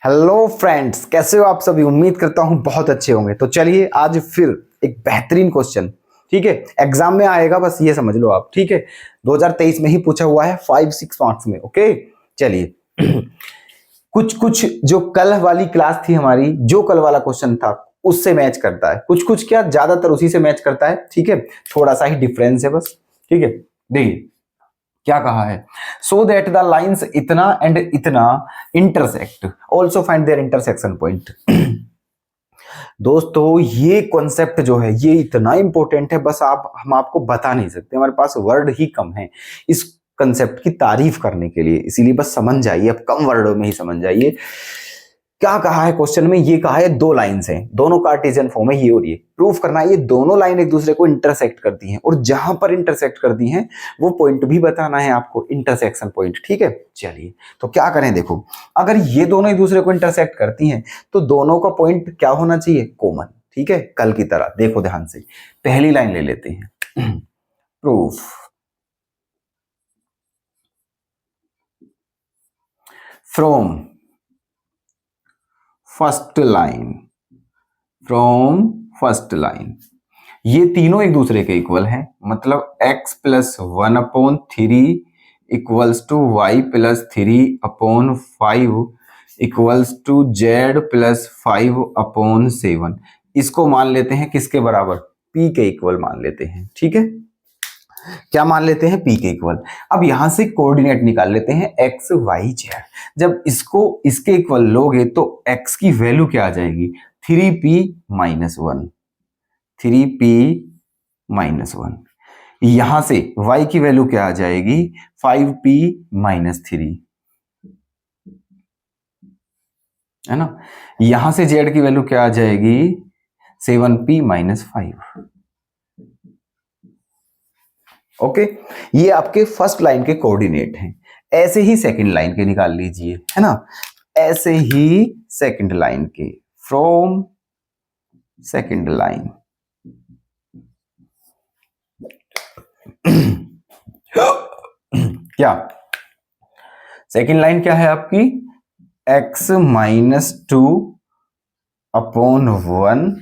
Hello friends, कैसे हो आप सभी। उम्मीद करता हूं बहुत अच्छे होंगे। तो चलिए आज फिर एक बेहतरीन क्वेश्चन, ठीक है, एग्जाम में आएगा, बस ये समझ लो आप, ठीक है। 2023 में ही पूछा हुआ है 5-6 मार्क्स में। ओके चलिए कुछ कुछ जो कल वाली क्लास थी हमारी, जो कल वाला क्वेश्चन था उससे मैच करता है, कुछ कुछ क्या ज्यादातर उसी से मैच करता है, ठीक है। थोड़ा सा ही डिफरेंस है बस, ठीक है। देखिए क्या कहा है, सो दैट द लाइंस इतना एंड इतना intersect, also find their intersection point. दोस्तों ये कॉन्सेप्ट जो है ये इतना इंपॉर्टेंट है, बस हम आपको बता नहीं सकते, हमारे पास वर्ड ही कम है इस कंसेप्ट की तारीफ करने के लिए, इसीलिए बस समझ जाइए, अब कम वर्डों में ही समझ जाइए। क्या कहा है क्वेश्चन में, ये कहा है दो लाइंस हैं, दोनों कार्टेशियन फॉर्म है ये और ये, प्रूफ करना है ये दोनों लाइन एक दूसरे को इंटरसेक्ट करती हैं, और जहां पर इंटरसेक्ट करती हैं वो पॉइंट भी बताना है आपको, इंटरसेक्शन पॉइंट, ठीक है। चलिए तो क्या करें, देखो अगर ये दोनों एक दूसरे को इंटरसेक्ट करती हैं तो दोनों का पॉइंट क्या होना चाहिए, कॉमन, ठीक है। कल की तरह देखो ध्यान से, पहली लाइन ले लेते हैं, proof from first line, from first line, ये तीनों एक दूसरे के इक्वल हैं, मतलब x plus 1/3 equals to y plus 3/5 equals to z plus 5/7। इसको मान लेते हैं किसके बराबर, p के इक्वल मान लेते हैं, ठीक है। क्या मान लेते हैं, p के इक्वल। अब यहां से कोऑर्डिनेट निकाल लेते हैं x y z। जब इसको इसके इक्वल लोगे तो x की वैल्यू क्या आ जाएगी, 3p-1, 3p-1। यहां से y की वैल्यू क्या आ जाएगी, 5p-3, है ना। यहां से z की वैल्यू क्या आ जाएगी, 7p-5। ओके, ये आपके फर्स्ट लाइन के कोऑर्डिनेट हैं। ऐसे ही सेकंड लाइन के निकाल लीजिए, है ना। ऐसे ही सेकंड लाइन के, फ्रॉम सेकंड लाइन क्या सेकंड लाइन क्या है आपकी, x-2/1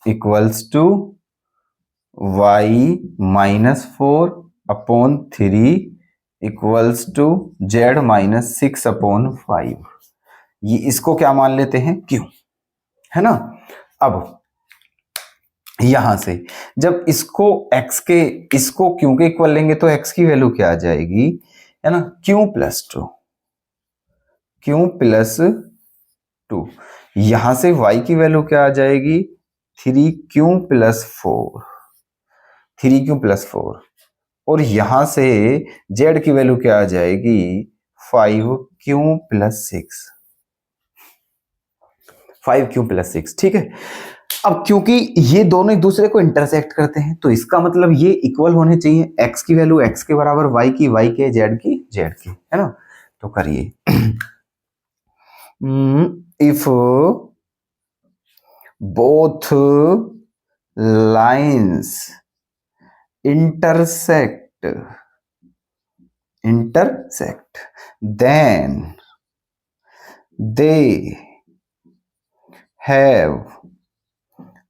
equals to y-4/3 equals to z-6/5। ये इसको क्या मान लेते हैं, q, है ना। अब यहां से जब इसको x के इसको q के इक्वल लेंगे तो x की वैल्यू क्या आ जाएगी, है ना, q+2, q+2। यहां से y की वैल्यू क्या आ जाएगी, 3q+4, 3q+4। और यहां से z की वैल्यू क्या आ जाएगी, 5q+6, 5q+6, ठीक है। अब क्योंकि ये दोनों एक दूसरे को इंटरसेक्ट करते हैं तो इसका मतलब ये इक्वल होने चाहिए, x की वैल्यू x के बराबर, y की y के, z की z की, है ना। तो करिए, if both lines intersect then they have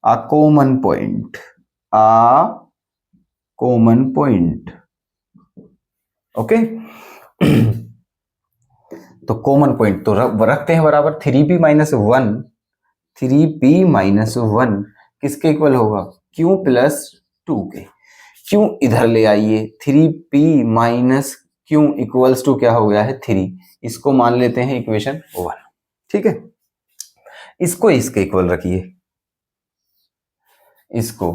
a common point, okay. तो कॉमन पॉइंट तो रखते हैं बराबर 3p-1, 3p-1 किसके इक्वल होगा, q+2 के। q इधर ले आइए, 3p-q इक्वल्स टू क्या हो गया है, 3। इसको मान लेते हैं इक्वेशन 1, ठीक है। इसको इसके इक्वल रखिए, इसको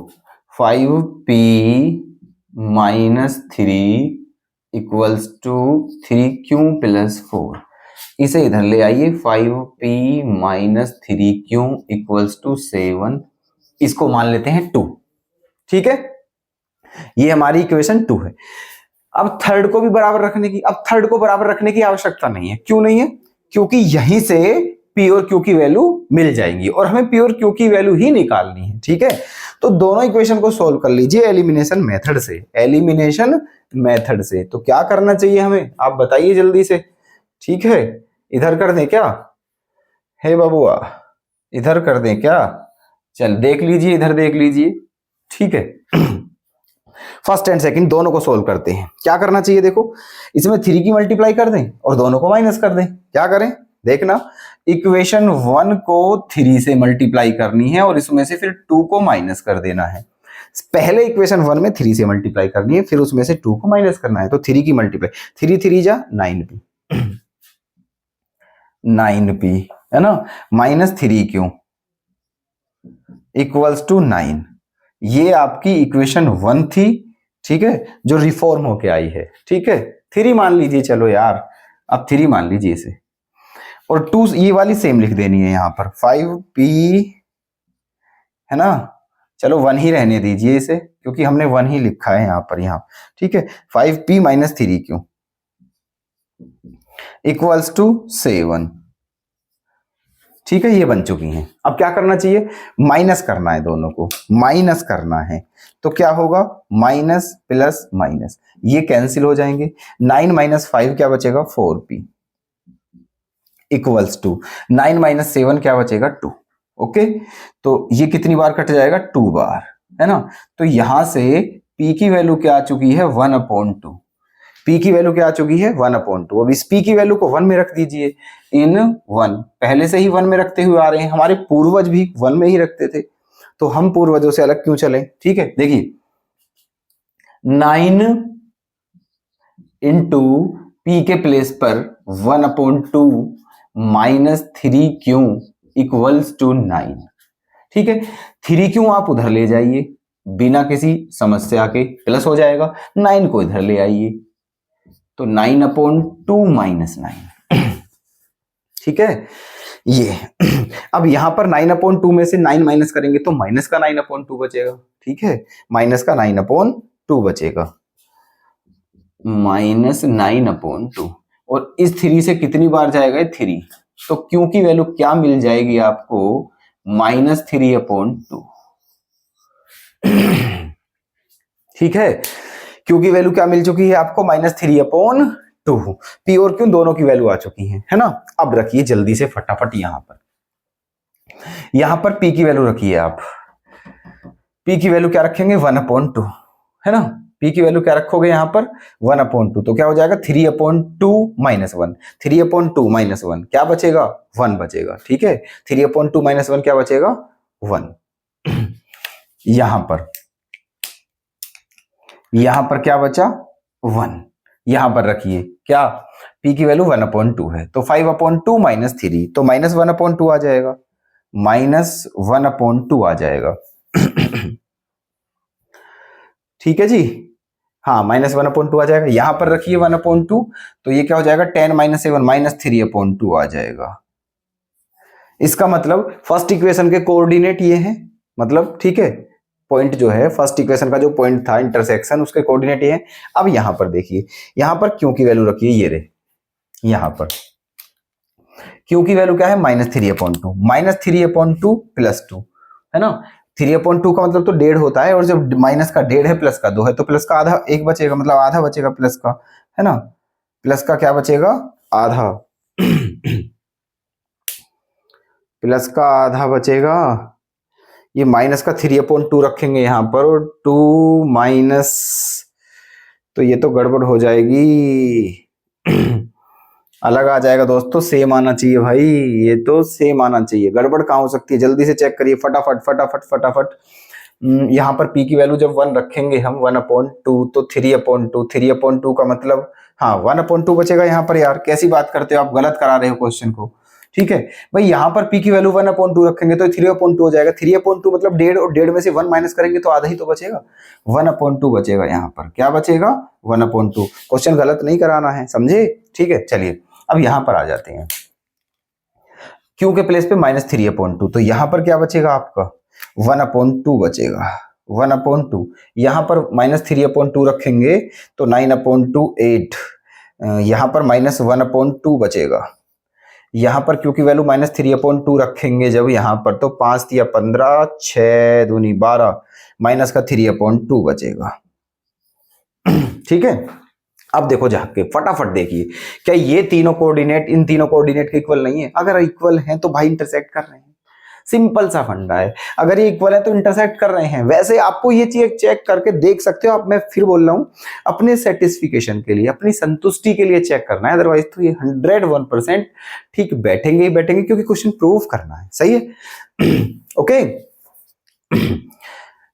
5p-3 इक्वल्स टू 3q+4। इसे इधर ले आइए, 5p-3q इक्वल्स टू 7। इसको मान लेते हैं 2, ठीक है। ये हमारी इक्वेशन 2 है। अब थर्ड को भी बराबर रखने की, अब थर्ड को बराबर रखने की आवश्यकता नहीं है। क्यों नहीं है, क्योंकि यहीं से p और q की वैल्यू मिल जाएंगी और हमें p और q की वैल्यू ही निकालनी है, ठीक है। तो दोनों इक्वेशन को सॉल्व कर लीजिए एलिमिनेशन मेथड से, एलिमिनेशन मेथड से। तो क्या करना चाहिए हमें, आप बताइए जल्दी से, ठीक है। इधर कर दें क्या, हे बबुआ, इधर कर दें क्या? चल देख लीजिए, इधर देख लीजिए, ठीक है। फर्स्ट एंड सेकंड दोनों को सोल्व करते हैं। क्या करना चाहिए देखो, इसमें 3 की मल्टीप्लाई कर दें और दोनों को माइनस कर दें। क्या करें देखना, इक्वेशन 1 को 3 से मल्टीप्लाई करनी है और इसमें से फिर 2 को माइनस कर देना है। पहले इक्वेशन 1 में 3 से मल्टीप्लाई करनी है, फिर उसमें से 2 को माइनस करना है। तो 3 की मल्टीप्लाई, 3 3 जा 9p, 9p है ना, माइनस 3 क्यों इक्वल्स टू 9। ये आपकी इक्वेशन 1 थी, ठीक है, जो रिफॉर्म होके आई है, ठीक है। 3 मान लीजिए, चलो यार अब 3 मान लीजिए इसे, और 2 ये वाली सेम लिख देनी है यहां पर, 5p है ना। चलो 1 ही रहने दीजिए इसे, क्योंकि हमने 1 ही लिखा है यहां पर, यहां ठीक है। 5p माइनस 3 क्यों इक्वल्स टू 7, ठीक है, ये बन चुकी हैं। अब क्या करना चाहिए, माइनस करना है, दोनों को माइनस करना है। तो क्या होगा, माइनस प्लस माइनस, ये कैंसिल हो जाएंगे। 9 माइनस 5 क्या बचेगा, 4p इक्वल्स टू 9 माइनस 7 क्या बचेगा, 2। ओके, तो ये कितनी बार कट जाएगा, 2 बार, है ना। तो यहां से p की वैल्यू क्या आ चुकी है, 1/2। p की वैल्यू क्या आ चुकी है, 1/2। अब इस p की वैल्यू को 1 में रख दीजिए, इन 1 पहले से ही 1 में रखते हुए आ रहे हैं, हमारे पूर्वज भी 1 में ही रखते थे, तो हम पूर्वजों से अलग क्यों चले, ठीक है। देखिए 9 इंटू p के प्लेस पर 1/2 माइनस 3 क्यों इक्वल्स टू 9, ठीक है। 3 क्यों आप उधर ले जाइए बिना किसी समस्या के, प्लस हो जाएगा। 9 को इधर ले आइए, तो 9/2 माइनस 9, ठीक है ये। अब यहां पर 9/2 में से 9 माइनस करेंगे तो माइनस का 9/2 बचेगा, ठीक है, माइनस का 9/2 बचेगा, माइनस 9/2। और इस 3 से कितनी बार जाएगा, 3, तो क्यों की वैल्यू क्या मिल जाएगी आपको, -3/2, ठीक है। क्यों की वैल्यू क्या मिल चुकी है आपको, -3/2। पी और क्यों दोनों की वैल्यू आ चुकी है ना। अब रखिए जल्दी से फटाफट यहां पर पी की वैल्यू रखिए आप। पी की वैल्यू क्या रखेंगे, 1/2, है ना। पी की वैल्यू क्या रखोगे यहां पर, 1/2, तो क्या हो जाएगा, 3/2 माइनस 1, 3/2 माइनस 1 क्या बचेगा, 1 बचेगा, ठीक है। 3/2 माइनस 1 क्या बचेगा, 1। यहां पर क्या बचा, 1। यहां पर रखिए क्या, p की वैल्यू 1/2 है, तो 5/2 माइनस 3, तो -1/2 आ जाएगा, -1/2 आ जाएगा। ठीक है जी, हाँ -1/2 आ जाएगा। यहां पर रखिए 1/2, तो ये क्या हो जाएगा, 10 माइनस 7 -3/2 आ जाएगा। इसका मतलब फर्स्ट इक्वेशन के कोऑर्डिनेट ये हैं, मतलब ठीक है, पॉइंट जो है फर्स्ट इक्वेशन का जो पॉइंट था इंटरसेक्शन, उसके कोऑर्डिनेट ये हैं। अब यहां पर देखिए, यहां पर क्यों की वैल्यू रखिए, ये रहे, यहां पर क्यों की वैल्यू क्या है, -3/2, -3/2 प्लस 2, है ना। 3/2 का मतलब तो 1.5 होता है, और जब माइनस का 1.5 है, प्लस का 2 है, तो प्लस का आधा 1 बचेगा, मतलब आधा बचेगा प्लस का, है ना। प्लस का क्या बचेगा, आधा, प्लस का आधा बचेगा। ये माइनस का 3/2 रखेंगे यहां पर, और 2 माइनस, तो ये तो गड़बड़ हो जाएगी, अलग आ जाएगा दोस्तों, सेम आना चाहिए भाई, ये तो सेम आना चाहिए, गड़बड़ कहाँ हो सकती है, जल्दी से चेक करिए फटाफट फटाफट फटाफट। यहाँ पर p की वैल्यू जब 1 रखेंगे हम 1/2, तो 3/2, 3/2 का मतलब हाँ 1/2 बचेगा यहाँ पर। यार कैसी बात करते हो आप, गलत करा रहे हो क्वेश्चन को, ठीक है भाई। यहाँ पर p की वैल्यू 1/2 रखेंगे तो 3/2 हो जाएगा, 3/2 मतलब 1.5, और 1.5 में से 1 माइनस करेंगे तो आधा ही तो बचेगा, 1/2 बचेगा। यहाँ पर क्या बचेगा, 1/2। क्वेश्चन गलत नहीं कराना है, समझे, ठीक है। चलिए अब यहां पर आ जाते हैं, q के प्लेस पे -3/2, तो यहां पर क्या बचेगा आपका, 1/2 बचेगा, 1/2। यहां पर -3/2 रखेंगे तो 9/8, यहां पर -1/2 बचेगा। यहां पर q की वैल्यू -3/2 रखेंगे जब यहां पर, तो 5 या 15, 6 दूनी 12, माइनस का 3/2 बचेगा, ठीक है। अब देखो झांक के फटाफट देखिए, क्या ये तीनों कोऑर्डिनेट इन तीनों कोऑर्डिनेट के इक्वल नहीं है? अगर इक्वल हैं तो भाई इंटरसेक्ट कर रहे हैं, सिंपल सा फंडा है। अगर ये इक्वल है तो इंटरसेक्ट कर रहे हैं। वैसे आपको ये चीज चेक करके देख सकते हो आप, मैं फिर बोल रहा हूं, अपने सेटिस्फिकेशन के लिए, अपनी संतुष्टि के लिए चेक करना है, अदरवाइज तो ये 101% ठीक बैठेंगे ही बैठेंगे, क्योंकि क्वेश्चन प्रूव करना है। सही है? ओके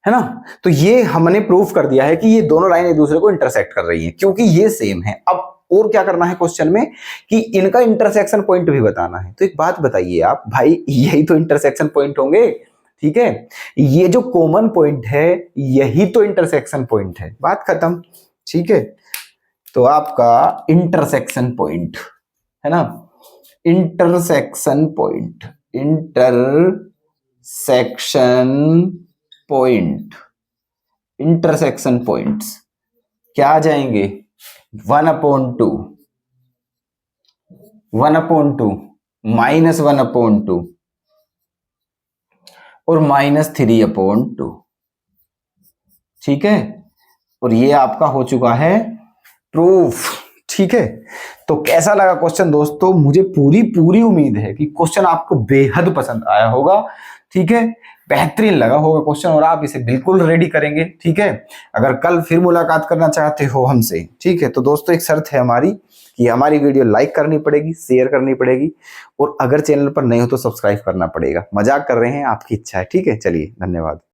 है ना? तो ये हमने प्रूफ कर दिया है कि ये दोनों लाइन एक दूसरे को इंटरसेक्ट कर रही हैं, क्योंकि ये सेम है। अब और क्या करना है क्वेश्चन में कि इनका इंटरसेक्शन पॉइंट भी बताना है। तो एक बात बताइए आप भाई, यही तो इंटरसेक्शन पॉइंट होंगे, ठीक है? ये जो कॉमन पॉइंट है यही तो इंटरसेक्शन पॉइंट है, बात खत्म। ठीक है, तो आपका इंटरसेक्शन पॉइंट है ना, इंटरसेक्शन पॉइंट, इंटरसेक्शन पॉइंट्स क्या आ जाएंगे? 1/2, 1/2, -1/2 और -3/2। ठीक है, और ये आपका हो चुका है प्रूफ। ठीक है, तो कैसा लगा क्वेश्चन दोस्तों? मुझे पूरी पूरी उम्मीद है कि क्वेश्चन आपको बेहद पसंद आया होगा। ठीक है, बेहतरीन लगा होगा क्वेश्चन और आप इसे बिल्कुल रेडी करेंगे। ठीक है, अगर कल फिर मुलाकात करना चाहते हो हमसे, ठीक है, तो दोस्तों एक शर्त है हमारी कि हमारी वीडियो लाइक करनी पड़ेगी, शेयर करनी पड़ेगी, और अगर चैनल पर नए हो तो सब्सक्राइब करना पड़ेगा। मजाक कर रहे हैं, आपकी इच्छा है। ठीक है, चलिए, धन्यवाद।